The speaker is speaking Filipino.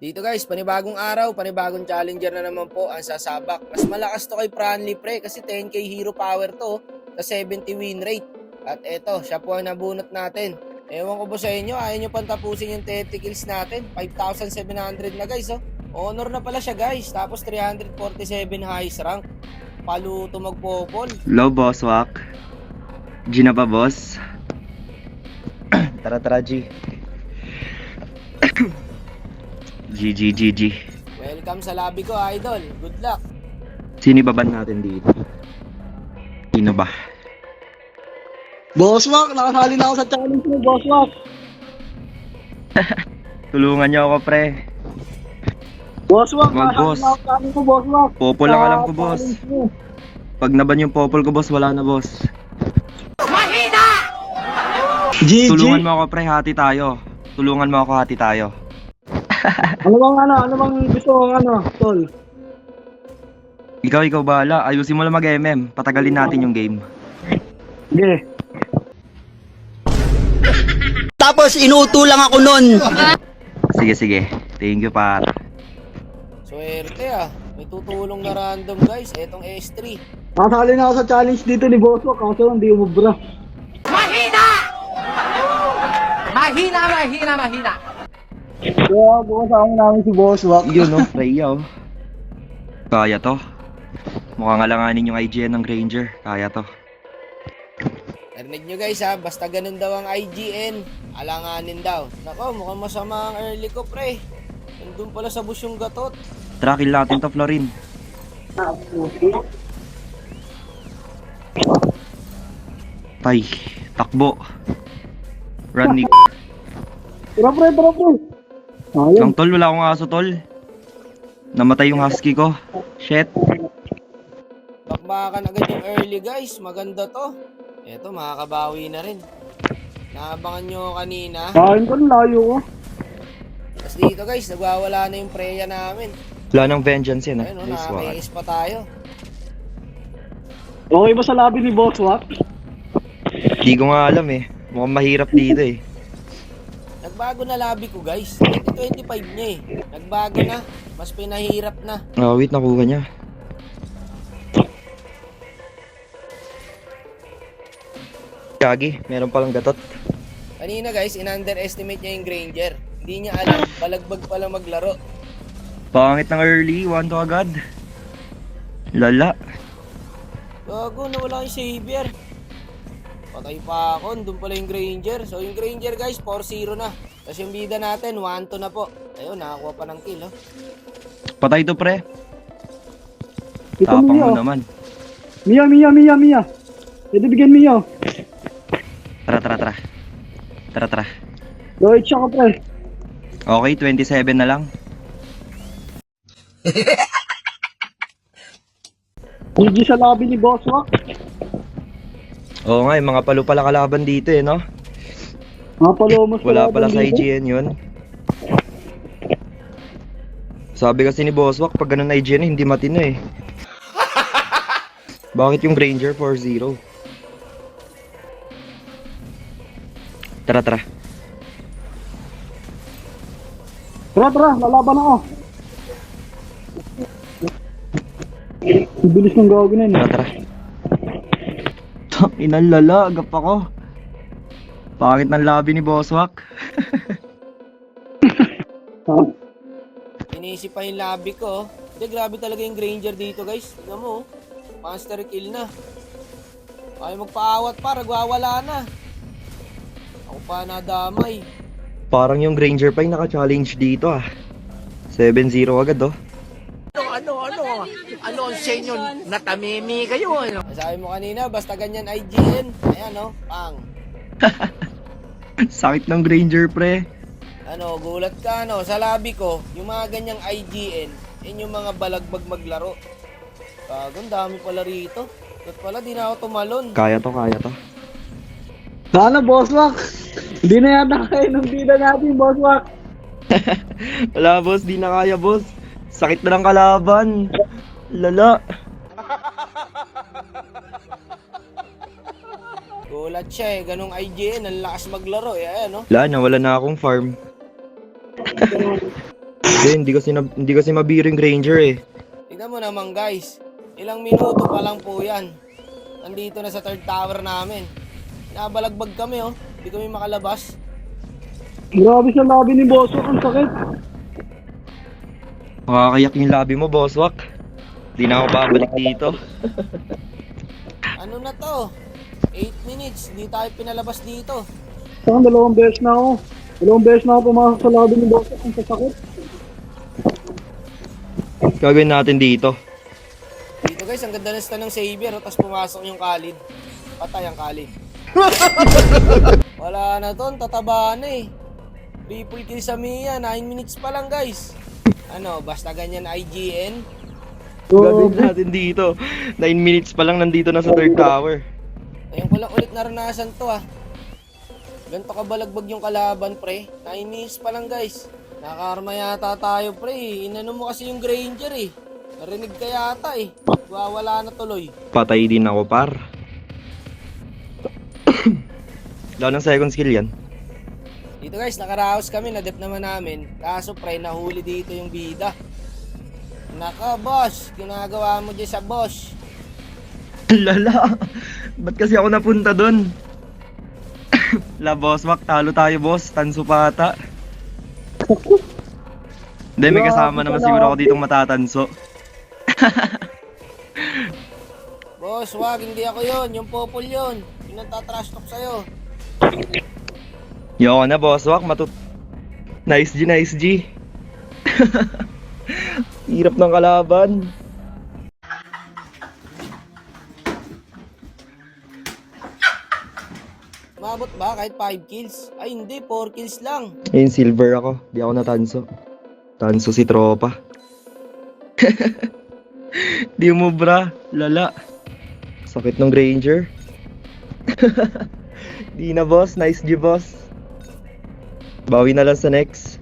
Dito guys, panibagong araw, panibagong challenger na naman po ang sasabak. Mas malakas to kay Franly pre kasi 10k hero power to sa 70 win rate. At eto, siya po ang nabunot natin. Ewan ko po sa inyo, ayaw nyo pang tapusin yung 30 kills natin. 5,700 na guys oh. Honor na pala siya guys, tapos 347 highest rank. Paluto magpopol. Low boss, wak. G na ba boss? Tara G. GG. Welcome sa lobby ko idol, good luck. Sino baban natin dito? Sino ba? Boss Mac, nakasali na ako sa challenge mo, Boss Mac. Tulungan niyo ako pre. Boss Mac, Wag, nakasali boss. na ako sa challenge mo, Boss Mac. Popol lang alam ko Sa boss. challenge mo. Pag naban yung popol ko boss, wala na boss. GG. Tulungan mo ako pre, hati tayo. Tulungan mo ako, hati tayo. Ano bang gusto mong tol? Ikaw bahala. Ayusin mo lang mag-MM. Patagalin natin yung game. Sige. Tapos inuuto lang ako nun. Sige. Thank you par. Swerte ah, may tutulong na random guys, etong S3. Nakasali na ako sa challenge dito ni Boss Mac, kaso hindi umubra. Mahina. Kaya bukasama namin si Boss Mac. Yun no, Freya oh. Kaya to. Mukhang alanganin yung IGN ng Granger. Kaya to. Narinig nyo guys ha, basta ganun daw ang IGN, alanganin daw. Nako, mukhang masama ang early ko pre. Nandun pala sa bus yung gatot. Tara, kill natin to, Florin. Tay, takbo. Run ni Tara pre. Ayun. Lang tol, wala akong aso tol. Namatay yung husky ko. Shit. Bakbakan agad yung early guys, maganda to. Eto, makakabawi na rin. Naabangan nyo kanina. Kain ko, layo ko. Tapos dito guys, nagwawala na yung preya namin. Wala nang vengeance yan Ayun o, Nice one. nakaka-ace pa tayo. Okay ba sa lobby ni Boss Mac? Di ko nga alam eh. Mukhang mahirap dito eh. Nagbago na lobby ko guys. 2025 niya eh. Nagbago na. Mas pinahirap na. Oh, wait, nakuha niya. Gagi, meron palang gatot. Kanina guys, in-underestimate niya yung Granger. Hindi niya alam, balagbag pala maglaro. Pangit ng early, 1 to agad. Lala. Gago, nawala yung Savior. Patay pa ako, doon pala yung Granger. So yung Granger guys, 4-0 na. Tapos yung bida natin, 1-2 na po. Ayun, nakakuha pa ng kill oh. Patay to pre. Ito Tapang Mia. mo naman. Mia. Pwede bigyan Mia. Tara. Lloyd siya ka pre. Okay, 27 na lang. GG sa lobby ni Boss Mac. Oo nga, yung mga palo pala kalaban dito eh, no? Mga palomos Wala pala sa dito. IGN yun. Sabi kasi ni Bosswak, pag ganun na IGN hindi matino eh. Bakit yung Granger 4-0? Tara. Tara, lalaban ako. Ang bilis ng gawin na yun. Tara. Inang lala, agap ako. Pangit ng lobby ni Bosswak. Inisip pa yung lobby ko. Hindi, grabe talaga yung Granger dito guys. Tignan mo, monster kill na. Ay magpaawat pa, nagwawala na. Ako pa nadamay. Parang yung Granger pa yung naka-challenge dito ah. 7-0 agad oh. Ano ang senyo? Natamimi kayo, ano? Sabi mo kanina, basta ganyan IGN. Ayan oh, pang. Sakit ng Granger pre. Ano, gulat ka no, sa lobby ko, yung mga ganyang IGN, yun yung mga balagbag maglaro. Kagong dami pala rito. Ba't pala di na ako tumalon? Kaya to. Sana Boss Mac. Hindi na yata kayo ng bida natin, Boss Mac. Wala boss, di na kaya boss. Sakit na ng kalaban. Lala. Gulat siya eh, ganong IGN, ang lakas maglaro eh, ayan no. Wala na, wala na akong farm. Hindi kasi mabiring Ranger eh. Tignan mo naman guys, ilang minuto pa lang po yan. Nandito na sa third tower namin. Nabalagbag kami oh, hindi kami makalabas. Grabe sa labi ni Boswak, ang sakit. Makakayak yung labi mo, Bosswak. Di na ako babalik dito. Ano na to? 8 minutes, hindi tayo pinalabas dito. Saka 2 beses na ako. 2 beses na ako pumasok sa labi ni Boswak, ang sakit. Gagawin natin dito. Dito guys, ang ganda ng stand ng Savior, tapos pumasok yung Khalid. Patay ang Khalid. Wala na to, ang tataba na eh. Triple kill sa Mia, 9 minutes pa lang guys. Ano, basta ganyan IGN. Gagawin natin dito. 9 minutes pa lang nandito na sa third tower. Ngayon ko lang ulit naranasan to ah. Ganto kabalagbag yung kalaban pre. 9 minutes pa lang guys. Nakakarma yata tayo pre. Inano mo kasi yung Granger eh. Narinig ka yata eh. Wala na tuloy. Patay din ako, par. Wala ng second skill yan. Dito guys, nakaraos kami, na-dep naman namin. Kaso pre, nahuli dito yung bida. Naka boss, ginagawa mo dyan sa boss. Lala. Ba't kasi ako napunta dun? La Bosswak, talo tayo boss. Tanso pa ata. Hindi, may kasama naman siguro ako ditong matatanso. Boss, wag, hindi ako yon, yung popol yon. Yung nagtatrash talk sa'yo. Yoko na, Bosswak. Nice G, nice G. Hirap ng kalaban. Mabot ba kahit 5 kills? Ay hindi, 4 kills lang. Ayun, silver ako. Di ako natanso. Tanso si tropa. Di mo bra, lala. Sakit ng Granger. Di na boss, nice G boss. Bawi na lang sa next.